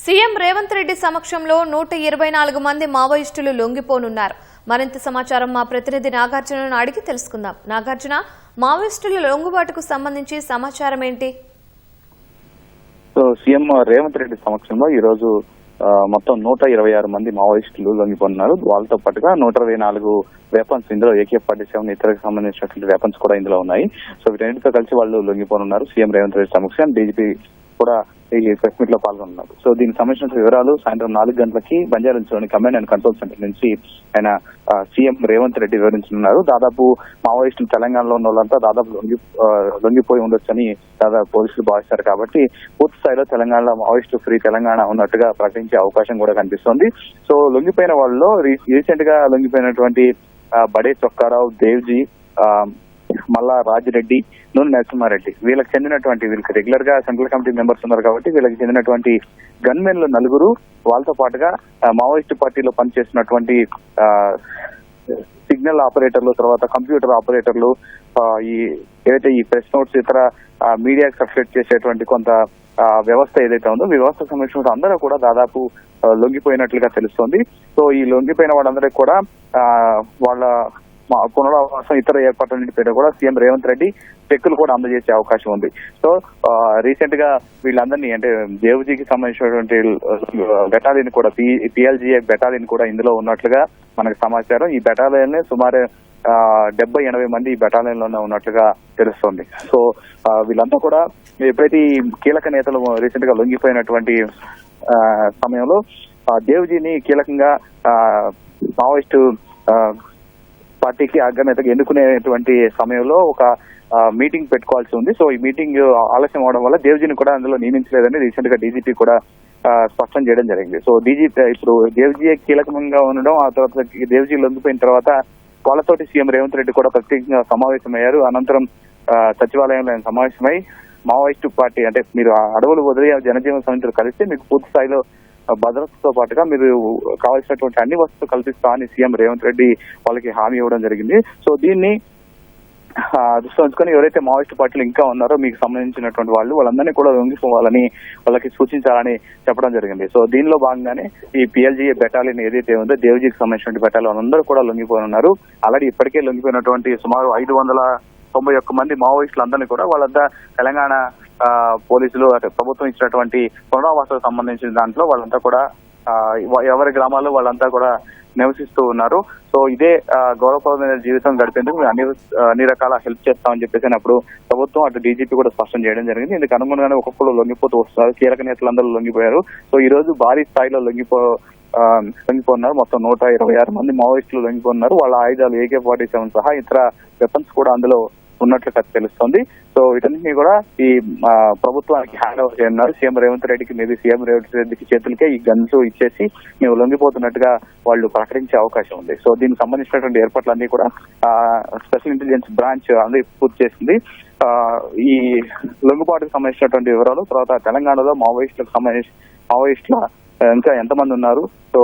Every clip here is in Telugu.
సీఎం రేవంత్ రెడ్డి సమక్షంలో 124 మంది మావోయిస్టులు లొంగిపోనున్నారు. మరింత సమాచారం మా ప్రతినిధి నాగార్జునను అడిగి తెలుసుకుందాం. నాగార్జున, మావోయిస్టుల లొంగుబాటుకు సంబంధించి సమాచారం ఏంటి? సీఎం రేవంత్ రెడ్డి సమక్షంలో ఈ రోజు మొత్తం 126 మంది మావోయిస్టులు లొంగిపోతున్నారు. వాళ్ళతో పాటుగా 124 వెపన్స్, ఇందులో AK-47 ఇతరకు సంబంధించినటువంటి వెపన్స్ కూడా ఇందులో ఉన్నాయి. సో వీటన్నిటితో కలిసి వాళ్ళు లొంగిపోనున్నారు. సీఎం రేవంత్ రెడ్డి సమక్షం డీజీపీ కూడా ఈ ప్రెస్ మీట్ లో పాల్గొన్నారు. సో దీనికి సంబంధించిన వివరాలు సాయంత్రం 4 గంటలకి బంజారాహిల్స్లోని కమాండ్ అండ్ కంట్రోల్ సెంటర్ నుంచి ఆయన సీఎం రేవంత్ రెడ్డి వివరించనున్నారు. దాదాపు మావోయిస్టులు తెలంగాణలో ఉన్న వాళ్ళంతా దాదాపు లొంగిపోయి ఉండొచ్చని దాదాపు పోలీసులు భావిస్తారు. కాబట్టి పూర్తి స్థాయిలో తెలంగాణలో మావోయిస్టు ఫ్రీ తెలంగాణ ఉన్నట్టుగా ప్రకటించే అవకాశం కూడా కనిపిస్తోంది. సో లొంగిపోయిన వాళ్ళలో రీసెంట్ గా లొంగిపోయినటువంటి బడే చొక్కారావు, దేవ్జీ, మల్లా రాజిరెడ్డి, నూనె నరసింహారెడ్డి, వీళ్ళకి చెందినటువంటి, వీళ్ళకి రెగ్యులర్ గా సెంట్రల్ కమిటీ మెంబర్స్ ఉన్నారు కాబట్టి వీళ్ళకి చెందినటువంటి గన్మెన్లు 4, వాళ్ళతో పాటుగా మావోయిస్టు పార్టీలో పనిచేస్తున్నటువంటి సిగ్నల్ ఆపరేటర్లు, తర్వాత కంప్యూటర్ ఆపరేటర్లు, ఈ ఏదైతే ఈ ప్రెస్ నోట్స్ ఇతర మీడియాకి సబ్స్క్రైబ్ చేసేటువంటి కొంత వ్యవస్థ ఏదైతే ఉందో ఈ వ్యవస్థ సంబంధించిన అందరూ కూడా దాదాపు లొంగిపోయినట్లుగా తెలుస్తోంది. సో ఈ లొంగిపోయిన వాళ్ళందరికీ కూడా వాళ్ళ పునరావాసం ఇతర ఏర్పాట్లన్నింటి పేరు కూడా సీఎం రేవంత్ రెడ్డి చెక్కులు కూడా అందజేసే అవకాశం ఉంది. సో రీసెంట్ గా వీళ్ళందరినీ, అంటే దేవ్జీకి సంబంధించినటువంటి బెటాలియన్ కూడా, PLGA బెటాలియన్ కూడా ఇందులో ఉన్నట్లుగా మనకు సమాచారం. ఈ బెటాలియన్ సుమారు 70-80 మంది ఈ బెటాలియన్ లోనే ఉన్నట్లుగా తెలుస్తోంది. సో వీళ్ళంతా కూడా ఎప్పుడైతే ఈ కీలక నేతలు రీసెంట్ గా లొంగిపోయినటువంటి సమయంలో దేవ్జీని కీలకంగా మావోయిస్టు పార్టీకి అగ్రనేతగా ఎన్నుకునేటువంటి సమయంలో ఒక మీటింగ్ పెట్టుకోవాల్సి ఉంది. సో ఈ మీటింగ్ ఆలస్యం అవడం వల్ల దేవ్జీని కూడా అందులో నియమించలేదని రీసెంట్ గా డీజీపీ కూడా స్పష్టం చేయడం జరిగింది. సో ఇప్పుడు దేవ్జీ కీలకంగా ఉండడం, ఆ తర్వాత దేవ్జీ లొంగిపోయిన తర్వాత వాళ్ళతోటి సీఎం రేవంత్ రెడ్డి కూడా ప్రత్యేకంగా సమావేశమయ్యారు. అనంతరం సచివాలయంలో ఆయన సమావేశమై మావోయిస్టు పార్టీ, అంటే మీరు అడవులు వదిలి జనజీవన సమితిలో కలిస్తే మీకు పూర్తి స్థాయిలో భద్రతతో పాటుగా మీరు కావాల్సినటువంటి అన్ని వసతులు కల్పిస్తామని సీఎం రేవంత్ రెడ్డి వాళ్ళకి హామీ ఇవ్వడం జరిగింది. సో దీన్ని దృష్టి ఉంచుకొని ఎవరైతే మావోయిస్టు పార్టీలు ఇంకా ఉన్నారో మీకు సంబంధించినటువంటి వాళ్ళందరినీ కూడా లొంగిపోవాలని వాళ్ళకి సూచించాలని చెప్పడం జరిగింది. సో దీనిలో భాగంగానే ఈ PLGA బెటాలియన్ ఏదైతే ఉందో దేవ్జీకి సంబంధించిన బెటాలియన్ అందరూ కూడా లొంగిపోనున్నారు. ఆల్రెడీ ఇప్పటికే లొంగిపోయినటువంటి సుమారు 591 మంది మావోయిస్టులందరినీ కూడా వాళ్ళంతా తెలంగాణ పోలీసులు, ప్రభుత్వం ఇచ్చినటువంటి పునరావాసాలకు సంబంధించిన దాంట్లో వాళ్ళంతా కూడా ఎవరి గ్రామాల్లో వాళ్ళంతా కూడా నివసిస్తూ ఉన్నారు. సో ఇదే గౌరవప్రదమైన జీవితం గడిపేందుకు అన్ని రకాల హెల్ప్ చేస్తామని చెప్పేసి అప్పుడు ప్రభుత్వం, అటు డీజీపీ కూడా స్పష్టం చేయడం జరిగింది. ఇందుకు అనుగుణంగానే ఒక్కొక్కరు లొంగిపోతూ వస్తున్నారు. కీలక నేతలందరూ లొంగిపోయారు. సో ఈ రోజు భారీ స్థాయిలో లొంగిపోన్నారు. మొత్తం 126 మంది మావోయిస్టులు లొంగిపోన్నారు. వాళ్ళ ఆయుధాలు AK-47 సహా ఇతర వెపన్స్ కూడా అందులో ఉన్నట్లు తెలుస్తోంది. సో వీటన్నింటినీ కూడా ఈ ప్రభుత్వానికి హ్యాండ్ ఓవర్ చేయనున్నారు. సీఎం రేవంత్ రెడ్డికి, మేబీ సీఎం రేవంత్ రెడ్డికి చేతులకే ఈ గన్స్ ఇచ్చేసి మేము లొంగిపోతున్నట్టుగా వాళ్ళు ప్రకటించే అవకాశం ఉంది. సో దీనికి సంబంధించినటువంటి ఏర్పాట్లన్నీ కూడా స్పెషల్ ఇంటెలిజెన్స్ బ్రాంచ్ అందరూ పూర్తి చేసింది. ఈ లొంగుబాటుకు సంబంధించినటువంటి వివరాలు, తర్వాత తెలంగాణలో మావోయిస్టుల ఇంకా ఎంతమంది ఉన్నారు, సో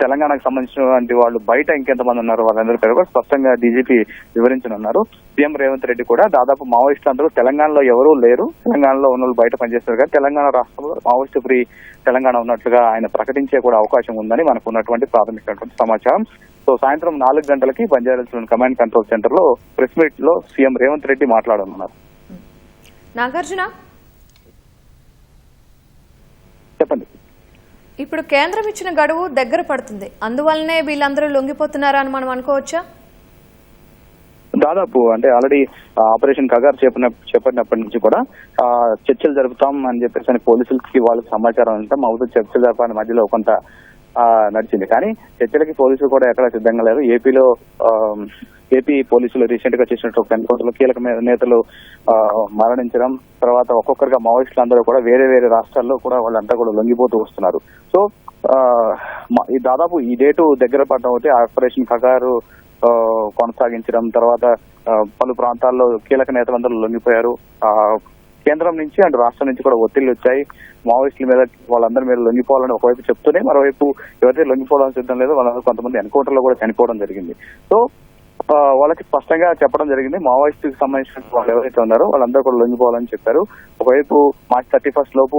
తెలంగాణకు సంబంధించినటువంటి వాళ్ళు బయట ఇంకెంతమంది ఉన్నారు, వాళ్ళందరి పేరు కూడా స్పష్టంగా డీజీపీ వివరించనున్నారు. సీఎం రేవంత్ రెడ్డి కూడా దాదాపు మావోయిస్టులు అందరూ తెలంగాణలో ఎవరూ లేరు, తెలంగాణలో ఉన్న వాళ్ళు బయట పనిచేస్తారు కానీ తెలంగాణ రాష్ట్రంలో మావోయిస్టు ఫ్రీ తెలంగాణ ఉన్నట్లుగా ఆయన ప్రకటించే కూడా అవకాశం ఉందని మనకు ఉన్నటువంటి ప్రాథమికమైనటువంటి సమాచారం. సో సాయంత్రం 4 గంటలకి బంజారాహిల్స్ కమాండ్ కంట్రోల్ సెంటర్ లో ప్రెస్ మీట్ లో సీఎం రేవంత్ రెడ్డి మాట్లాడనున్నారు. నాగార్జున, చెప్పండి. ఇప్పుడు కేంద్రం ఇచ్చిన గడువు దగ్గర పడుతుంది, అందువల్లనే వీళ్ళందరూ లొంగిపోతున్నారా అని మనం అనుకోవచ్చా? దాదాపు అంటే ఆల్రెడీ ఆపరేషన్ కగార్ చేపట్టినప్పటి నుంచి కూడా చర్చలు జరుపుతాం అని చెప్పేసి పోలీసులకి వాళ్ళకి సమాచారం అంతా మాకు చర్చలు జరపని మధ్యలో కొంత నడిచింది. కానీ చర్చలకి పోలీసులు కూడా ఎక్కడ సిద్ధంగా లేరు. ఏపీ పోలీసులు రీసెంట్ గా చేసినట్టు ఎన్కౌంటర్లో కీలక నేతలు మరణించడం, తర్వాత ఒక్కొక్కరిగా మావోయిస్టులు అందరూ కూడా వేరే వేరే రాష్ట్రాల్లో కూడా వాళ్ళంతా కూడా లొంగిపోతూ వస్తున్నారు. సో దాదాపు ఈ డేటు దగ్గర పడడం అయితే ఆపరేషన్ కగారు కొనసాగించడం, తర్వాత పలు ప్రాంతాల్లో కీలక నేతలందరూ లొంగిపోయారు. కేంద్రం నుంచి అండ్ రాష్ట్రం నుంచి కూడా ఒత్తిళ్లు వచ్చాయి మావోయిస్టుల మీద. వాళ్ళందరి మీద లొంగిపోవాలని ఒకవైపు చెప్తూనే మరోవైపు ఎవరైతే లొంగిపోవాలని సిద్ధం లేదో వాళ్ళందరూ కొంతమంది ఎన్కౌంటర్ లో కూడా చనిపోవడం జరిగింది. సో వాళ్ళకి స్పష్టంగా చెప్పడం జరిగింది. మావోయిస్ట్ కి సంబంధించిన వాళ్ళు ఎవరైతే ఉన్నారో వాళ్ళందరూ కూడా లొంగిపోవాలని చెప్పారు. ఒకవైపు మార్చి 31 లోపు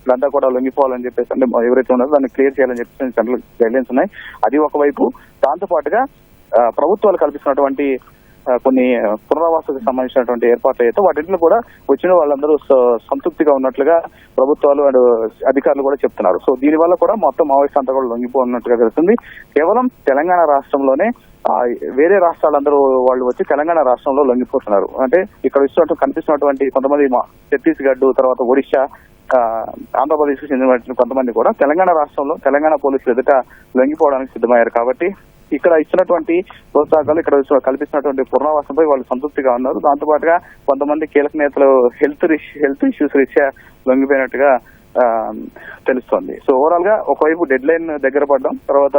వీళ్ళంతా కూడా లొంగిపోవాలని చెప్పేసి, అంటే ఎవరైతే ఉన్నారో దాన్ని క్లియర్ చేయాలని చెప్పేసి సెంట్రల్ గైడ్లైన్స్ ఉన్నాయి. అది ఒకవైపు. దాంతో పాటుగా ప్రభుత్వాలు కల్పిస్తున్నటువంటి కొన్ని పునరావాసకు సంబంధించినటువంటి ఏర్పాట్లు అయితే వాటిలో కూడా వచ్చిన వాళ్ళందరూ సంతృప్తిగా ఉన్నట్లుగా ప్రభుత్వాలు అండ్ అధికారులు కూడా చెప్తున్నారు. సో దీనివల్ల కూడా మొత్తం మావోయిస్ట్ అంతా కూడా లొంగిపోతున్నట్టుగా తెలుస్తుంది. కేవలం తెలంగాణ రాష్ట్రంలోనే వేరే రాష్ట్రాలందరూ వాళ్ళు వచ్చి తెలంగాణ రాష్ట్రంలో లొంగిపోతున్నారు. అంటే ఇక్కడ కనిపిస్తున్నటువంటి కొంతమంది ఛత్తీస్గఢ్, తర్వాత ఒడిశా, ఆంధ్రప్రదేశ్ కు చెందిన కొంతమంది కూడా తెలంగాణ రాష్ట్రంలో తెలంగాణ పోలీసులు ఎదుట లొంగిపోవడానికి సిద్ధమయ్యారు. కాబట్టి ఇక్కడ ఇచ్చినటువంటి ప్రోత్సాహకాలు, ఇక్కడ కల్పిస్తున్నటువంటి పునరావాసంపై వాళ్ళు సంతృప్తిగా ఉన్నారు. దాంతో పాటుగా కొంతమంది కీలక నేతలు హెల్త్ ఇష్యూస్ రీత్యా లొంగిపోయినట్టుగా తెలుస్తోంది. సో ఓవరాల్ గా ఒకవైపు డెడ్ లైన్ దగ్గర పడడం, తర్వాత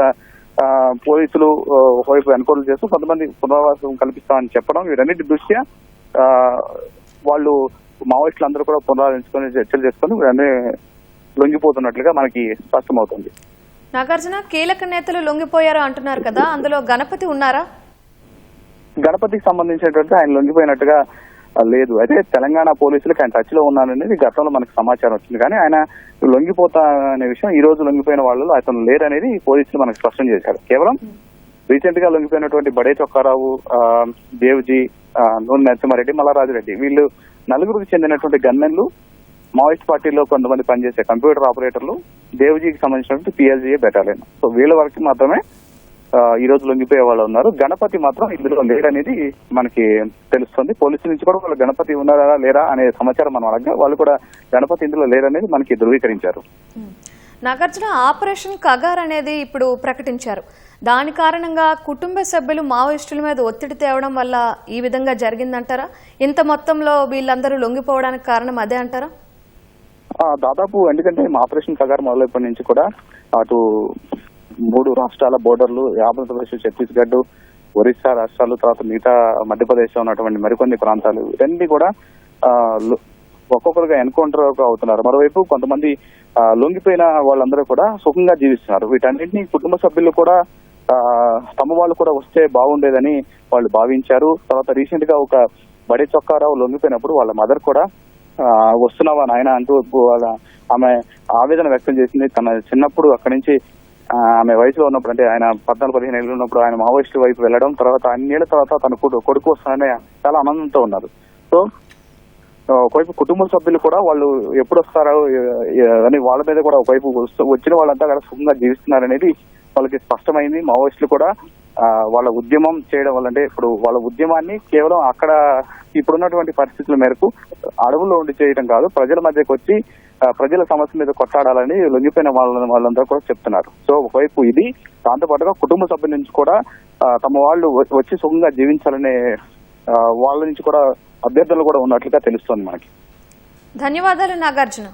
పోలీసులు ఒకవైపు ఎన్కౌంటర్ చేస్తూ కొంతమంది పునరావాసం కల్పిస్తామని చెప్పడం, వీటన్నిటి దృష్ట్యా వాళ్ళు మావోయిస్టులు అందరూ కూడా పునరావించుకొని చర్చలు చేసుకొని వీరన్నీ లొంగిపోతున్నట్లుగా మనకి స్పష్టమవుతుంది. నాగార్జున, కీలక నేతలు లొంగిపోయారు అంటున్నారు కదా, అందులో గణపతి ఉన్నారా? గణపతికి సంబంధించినటువంటి ఆయన లొంగిపోయినట్టుగా లేదు. అయితే తెలంగాణ పోలీసులకు ఆయన టచ్ లో ఉన్నాననేది గతంలో మనకు సమాచారం వచ్చింది. కానీ ఆయన లొంగిపోతా అనే విషయం, ఈ రోజు లొంగిపోయిన వాళ్ళు అతను లేరనేది పోలీసులు మనకు స్పష్టం చేశారు. కేవలం రీసెంట్ గా లొంగిపోయినటువంటి బడే చొక్కారావు, దేవ్జీ, నూనె నరసింహారెడ్డి, మల్లారాజురెడ్డి, వీళ్ళు నలుగురికి చెందినటువంటి గన్మెన్లు, మావోయిస్ట్ పార్టీలో కొంతమంది పనిచేసే కంప్యూటర్ ఆపరేటర్లు, దేవ్జీకి సంబంధించినటువంటి పిఎల్జీఏ బెటాలియన్. సో వీళ్ళ వరకు మాత్రమే ఈ రోజు లొంగిపోయే వాళ్ళు ఉన్నారు. గణపతి మాత్రం ఇందులో లేరనేది మనకి తెలుస్తుంది. పోలీసుల నుంచి కూడా వాళ్ళు గణపతి ఉన్నారా లేరా అనే సమాచారం మనం అడగగా వాళ్ళు కూడా గణపతి ఇందులో లేరనేది మనకి ధృవీకరించారు. నాగార్జున, ఆపరేషన్ కగార్ అనేది ఇప్పుడు ప్రకటించారు. దాని కారణంగా కుటుంబ సభ్యులు మావోయిస్టుల మీద ఒత్తిడి తేవడం వల్ల ఈ విధంగా జరిగిందంటారా? ఇంత మొత్తంలో వీళ్ళందరూ లొంగిపోవడానికి కారణం అదే అంటారా? దాదాపు ఎందుకంటే ఆపరేషన్ కగార్ మొదలైనప్పటి నుంచి కూడా అటు 3 రాష్ట్రాల బోర్డర్లు, ఆంధ్రప్రదేశ్, ఛత్తీస్గఢ్, ఒరిస్సా రాష్ట్రాలు, తర్వాత మిగతా మధ్యప్రదేశ్ లో ఉన్నటువంటి మరికొన్ని ప్రాంతాలు, ఇవన్నీ కూడా ఒక్కొక్కరుగా ఎన్కౌంటర్ అవుతున్నారు. మరోవైపు కొంతమంది లొంగిపోయిన వాళ్ళందరూ కూడా సుఖంగా జీవిస్తున్నారు. వీటన్నింటినీ కుటుంబ సభ్యులు కూడా తమ వాళ్ళు కూడా వస్తే బాగుండేదని వాళ్ళు భావించారు. తర్వాత రీసెంట్ గా ఒక బడే చొక్కారావు లొంగిపోయినప్పుడు వాళ్ళ మదర్ కూడా వస్తున్నావా నాయన అంటూ ఆమె ఆవేదన వ్యక్తం చేసింది. తన చిన్నప్పుడు అక్కడి నుంచి ఆమె వయసులో ఉన్నప్పుడు, అంటే ఆయన 14-15 ఏళ్ళు ఉన్నప్పుడు ఆయన మావోయిస్టు వైపు వెళ్ళడం, తర్వాత అన్నేళ్ల తర్వాత తన కొడుకు వస్తానని చాలా ఆనందంతో ఉన్నారు. సో ఒకవైపు కుటుంబ సభ్యులు కూడా వాళ్ళు ఎప్పుడు వస్తారో అని వాళ్ళ మీద కూడా ఒకవైపు వచ్చిన వాళ్ళంతా కూడా సుఖంగా జీవిస్తున్నారనేది వాళ్ళకి స్పష్టమైంది. మావోయిస్టులు కూడా వాళ్ళ ఉద్యమం చేయడం వల్ల, అంటే ఇప్పుడు వాళ్ళ ఉద్యమాన్ని కేవలం అక్కడ ఇప్పుడున్నటువంటి పరిస్థితుల మేరకు అడవుల్లో ఉండి చేయడం కాదు, ప్రజల మధ్యకి వచ్చి ప్రజల సమస్య మీద కొట్టాడాలని లొంగిపోయిన వాళ్ళందరూ కూడా చెప్తున్నారు. సో ఒకవైపు ఇది, దాంతో పాటుగా కుటుంబ సభ్యుల నుంచి కూడా తమ వాళ్ళు వచ్చి సుఖంగా జీవించాలనే వాళ్ళ నుంచి కూడా అభ్యర్థులు కూడా ఉన్నట్లుగా తెలుస్తోంది మనకి. ధన్యవాదాలు నాగార్జున.